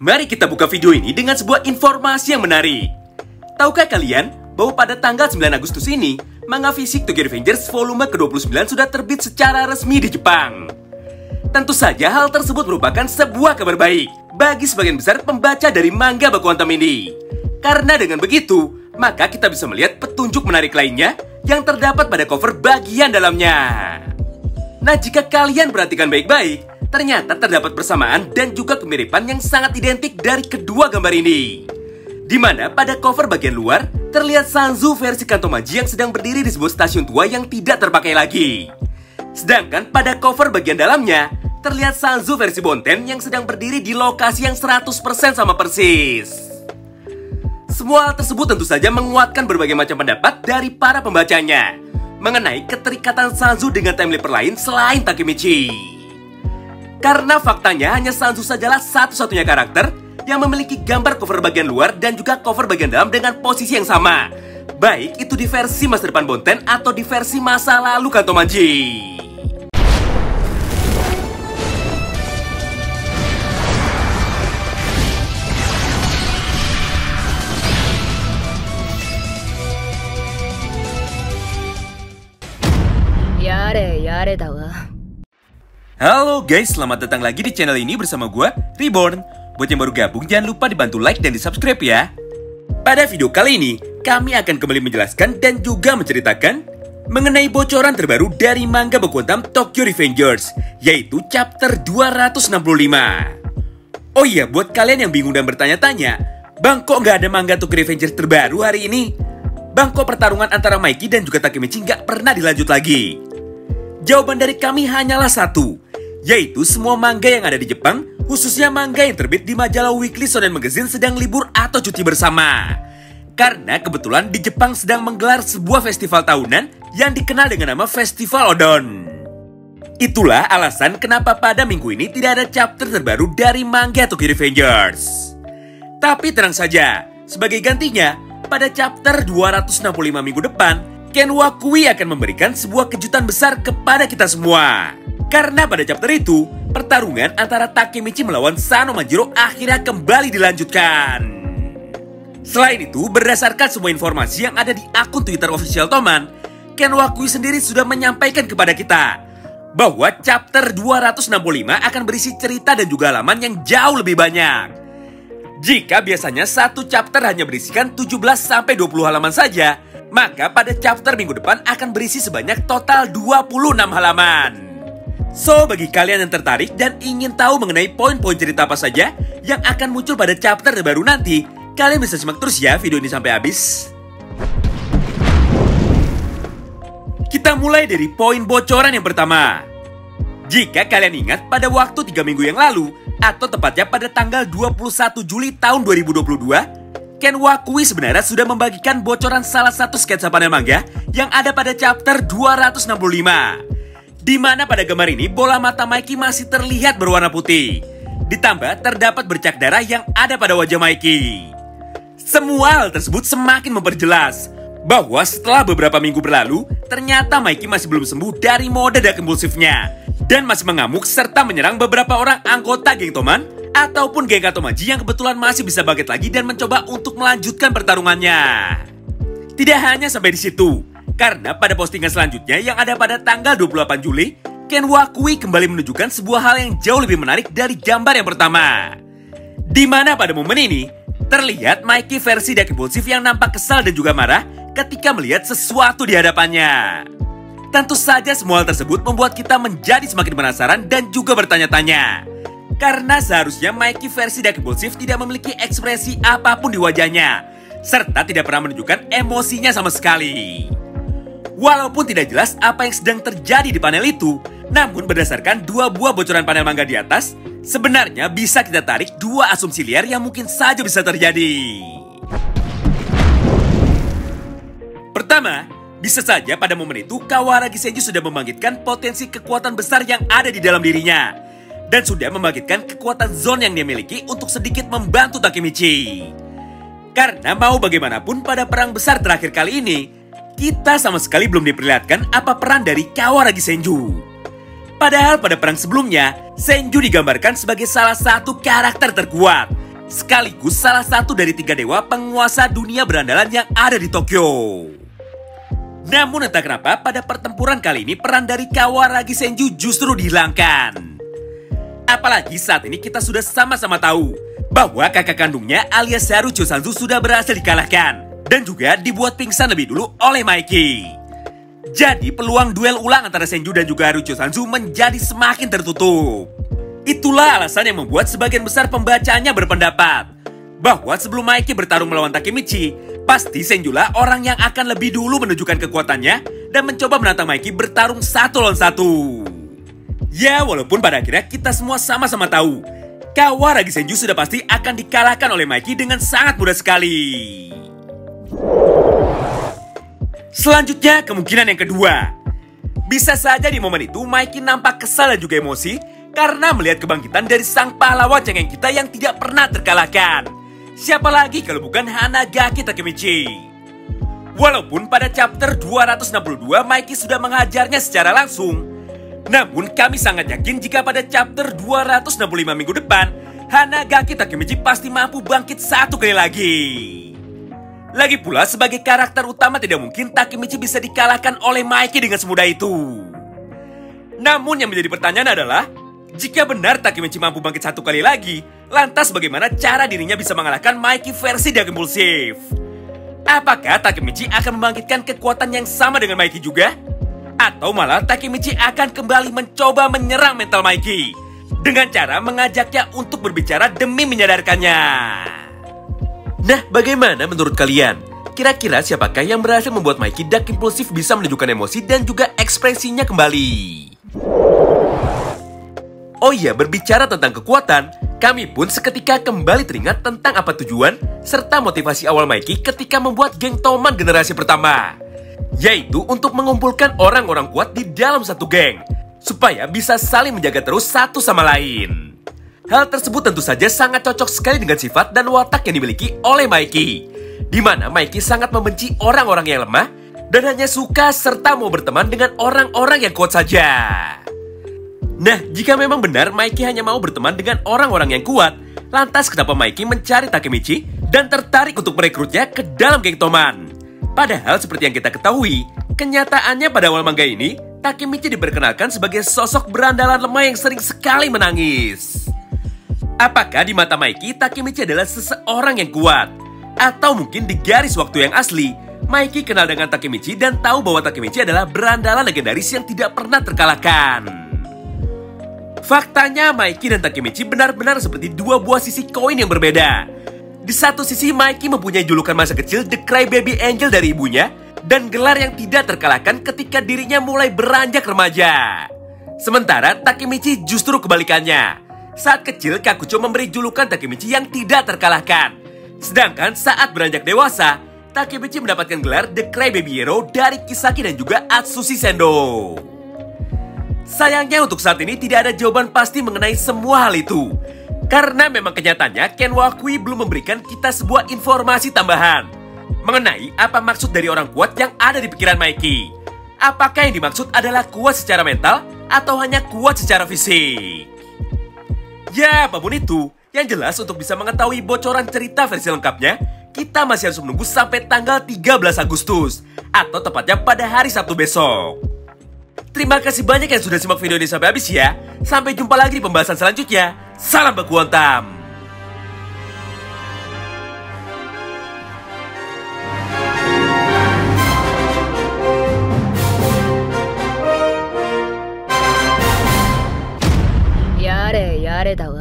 Mari kita buka video ini dengan sebuah informasi yang menarik. Tahukah kalian bahwa pada tanggal 9 Agustus ini, manga fisik Tokyo Revengers volume ke-29 sudah terbit secara resmi di Jepang. Tentu saja hal tersebut merupakan sebuah kabar baik bagi sebagian besar pembaca dari manga Baku Hantam ini. Karena dengan begitu, maka kita bisa melihat petunjuk menarik lainnya yang terdapat pada cover bagian dalamnya. Nah, jika kalian perhatikan baik-baik, ternyata terdapat persamaan dan juga kemiripan yang sangat identik dari kedua gambar ini. Di mana pada cover bagian luar, terlihat Sanzu versi Kantomaji yang sedang berdiri di sebuah stasiun tua yang tidak terpakai lagi. Sedangkan pada cover bagian dalamnya, terlihat Sanzu versi Bonten yang sedang berdiri di lokasi yang 100% sama persis. Semua hal tersebut tentu saja menguatkan berbagai macam pendapat dari para pembacanya mengenai keterikatan Sanzu dengan timelapper lain selain Takemichi. Karena faktanya hanya Sanzu sajalah satu-satunya karakter yang memiliki gambar cover bagian luar dan juga cover bagian dalam dengan posisi yang sama, baik itu di versi masa depan Bonten atau di versi masa lalu Kantomaji. Yare da wa. Halo guys, selamat datang lagi di channel ini bersama gue, Reborn. Buat yang baru gabung, jangan lupa dibantu like dan di subscribe ya. Pada video kali ini, kami akan kembali menjelaskan dan juga menceritakan mengenai bocoran terbaru dari manga Baku Hantam Tokyo Revengers, yaitu chapter 265. Oh iya, buat kalian yang bingung dan bertanya-tanya, Bang, kok nggak ada manga Tokyo Revengers terbaru hari ini? Bang, kok pertarungan antara Mikey dan juga Takemichi nggak pernah dilanjut lagi? Jawaban dari kami hanyalah satu, yaitu semua manga yang ada di Jepang, khususnya manga yang terbit di majalah Weekly Shonen Magazine sedang libur atau cuti bersama. Karena kebetulan di Jepang sedang menggelar sebuah festival tahunan yang dikenal dengan nama Festival Odon. Itulah alasan kenapa pada minggu ini tidak ada chapter terbaru dari manga Tokyo Revengers. Tapi tenang saja, sebagai gantinya, pada chapter 265 minggu depan, Ken Wakui akan memberikan sebuah kejutan besar kepada kita semua. Karena pada chapter itu, pertarungan antara Takemichi melawan Sano Manjiro akhirnya kembali dilanjutkan. Selain itu, berdasarkan semua informasi yang ada di akun Twitter official Toman, Ken Wakui sendiri sudah menyampaikan kepada kita bahwa chapter 265 akan berisi cerita dan juga halaman yang jauh lebih banyak. Jika biasanya satu chapter hanya berisikan 17-20 halaman saja, maka pada chapter minggu depan akan berisi sebanyak total 26 halaman. So, bagi kalian yang tertarik dan ingin tahu mengenai poin-poin cerita apa saja yang akan muncul pada chapter terbaru nanti, kalian bisa simak terus ya video ini sampai habis. Kita mulai dari poin bocoran yang pertama. Jika kalian ingat pada waktu 3 minggu yang lalu, atau tepatnya pada tanggal 21 Juli tahun 2022, Ken Wakui sebenarnya sudah membagikan bocoran salah satu sketsa panel manga yang ada pada chapter 265. Di mana pada gambar ini bola mata Mikey masih terlihat berwarna putih. Ditambah terdapat bercak darah yang ada pada wajah Mikey. Semua hal tersebut semakin memperjelas bahwa setelah beberapa minggu berlalu, ternyata Mikey masih belum sembuh dari mode dark impulsifnya dan masih mengamuk serta menyerang beberapa orang anggota geng Toman ataupun geng Kantomaji yang kebetulan masih bisa bangkit lagi dan mencoba untuk melanjutkan pertarungannya. Tidak hanya sampai di situ, karena pada postingan selanjutnya yang ada pada tanggal 28 Juli, Ken Wakui kembali menunjukkan sebuah hal yang jauh lebih menarik dari gambar yang pertama. Di mana pada momen ini, terlihat Mikey versi dark impulsif yang nampak kesal dan juga marah ketika melihat sesuatu di hadapannya. Tentu saja semua hal tersebut membuat kita menjadi semakin penasaran dan juga bertanya-tanya. Karena seharusnya Mikey versi dark impulsif tidak memiliki ekspresi apapun di wajahnya, serta tidak pernah menunjukkan emosinya sama sekali. Walaupun tidak jelas apa yang sedang terjadi di panel itu, namun berdasarkan dua buah bocoran panel manga di atas, sebenarnya bisa kita tarik dua asumsi liar yang mungkin saja bisa terjadi. Pertama, bisa saja pada momen itu Kawaragi Senju sudah membangkitkan potensi kekuatan besar yang ada di dalam dirinya dan sudah membangkitkan kekuatan zone yang dia miliki untuk sedikit membantu Takemichi. Karena mau bagaimanapun pada perang besar terakhir kali ini, kita sama sekali belum diperlihatkan apa peran dari Kawaragi Senju. Padahal pada perang sebelumnya, Senju digambarkan sebagai salah satu karakter terkuat sekaligus salah satu dari 3 dewa penguasa dunia berandalan yang ada di Tokyo. Namun entah kenapa pada pertempuran kali ini peran dari Kawaragi Senju justru dihilangkan. Apalagi saat ini kita sudah sama-sama tahu bahwa kakak kandungnya alias Harucho Sanzu sudah berhasil dikalahkan dan juga dibuat pingsan lebih dulu oleh Maiki. Jadi peluang duel ulang antara Senju dan juga Harucho Sanzu menjadi semakin tertutup. Itulah alasan yang membuat sebagian besar pembacanya berpendapat bahwa sebelum Maiki bertarung melawan Takemichi, pasti Senju lah orang yang akan lebih dulu menunjukkan kekuatannya dan mencoba menantang Maiki bertarung 1 lawan 1. Ya, walaupun pada akhirnya kita semua sama-sama tahu Kawaragi Senju sudah pasti akan dikalahkan oleh Maiki dengan sangat mudah sekali. Selanjutnya, kemungkinan yang kedua. Bisa saja di momen itu Maiki nampak kesal dan juga emosi karena melihat kebangkitan dari sang pahlawan cengeng kita yang tidak pernah terkalahkan. Siapa lagi kalau bukan Hanagaki Takemichi. Walaupun pada chapter 262 Maiki sudah menghajarnya secara langsung, namun kami sangat yakin jika pada chapter 265 minggu depan Hanagaki Takemichi pasti mampu bangkit 1 kali lagi. Lagi pula sebagai karakter utama tidak mungkin Takemichi bisa dikalahkan oleh Maiki dengan semudah itu. Namun yang menjadi pertanyaan adalah, jika benar Takemichi mampu bangkit 1 kali lagi, lantas bagaimana cara dirinya bisa mengalahkan Maiki versi Dark Impulsive? Apakah Takemichi akan membangkitkan kekuatan yang sama dengan Maiki juga? Atau malah Takemichi akan kembali mencoba menyerang mental Maiki dengan cara mengajaknya untuk berbicara demi menyadarkannya? Nah, bagaimana menurut kalian? Kira-kira siapakah yang berhasil membuat Maiki Dark Impulsive bisa menunjukkan emosi dan juga ekspresinya kembali? Oh iya, berbicara tentang kekuatan, kami pun seketika kembali teringat tentang apa tujuan serta motivasi awal Maiki ketika membuat geng Toman generasi pertama, yaitu untuk mengumpulkan orang-orang kuat di dalam satu geng supaya bisa saling menjaga terus satu sama lain. Hal tersebut tentu saja sangat cocok sekali dengan sifat dan watak yang dimiliki oleh Maiki, di mana Maiki sangat membenci orang-orang yang lemah dan hanya suka serta mau berteman dengan orang-orang yang kuat saja. Nah, jika memang benar Maiki hanya mau berteman dengan orang-orang yang kuat, lantas kenapa Maiki mencari Takemichi dan tertarik untuk merekrutnya ke dalam geng Toman? Padahal seperti yang kita ketahui, kenyataannya pada awal manga ini, Takemichi diperkenalkan sebagai sosok berandalan lemah yang sering sekali menangis. Apakah di mata Maiki, Takemichi adalah seseorang yang kuat? Atau mungkin di garis waktu yang asli, Maiki kenal dengan Takemichi dan tahu bahwa Takemichi adalah berandalan legendaris yang tidak pernah terkalahkan? Faktanya, Maiki dan Takemichi benar-benar seperti 2 buah sisi koin yang berbeda. Di satu sisi, Maiki mempunyai julukan masa kecil The Crybaby Angel dari ibunya dan gelar yang tidak terkalahkan ketika dirinya mulai beranjak remaja. Sementara Takemichi justru kebalikannya. Saat kecil, Kakucho memberi julukan Takemichi yang tidak terkalahkan. Sedangkan saat beranjak dewasa, Takemichi mendapatkan gelar The Crybaby Hero dari Kisaki dan juga Atsushi Sendo. Sayangnya untuk saat ini tidak ada jawaban pasti mengenai semua hal itu. Karena memang kenyataannya Ken Wakui belum memberikan kita sebuah informasi tambahan mengenai apa maksud dari orang kuat yang ada di pikiran Maiki. Apakah yang dimaksud adalah kuat secara mental atau hanya kuat secara fisik? Ya, apapun itu, yang jelas untuk bisa mengetahui bocoran cerita versi lengkapnya, kita masih harus menunggu sampai tanggal 13 Agustus atau tepatnya pada hari Sabtu besok. Terima kasih banyak yang sudah simak video ini sampai habis ya. Sampai jumpa lagi di pembahasan selanjutnya. Salam baku hantam. Yare, yare だわ。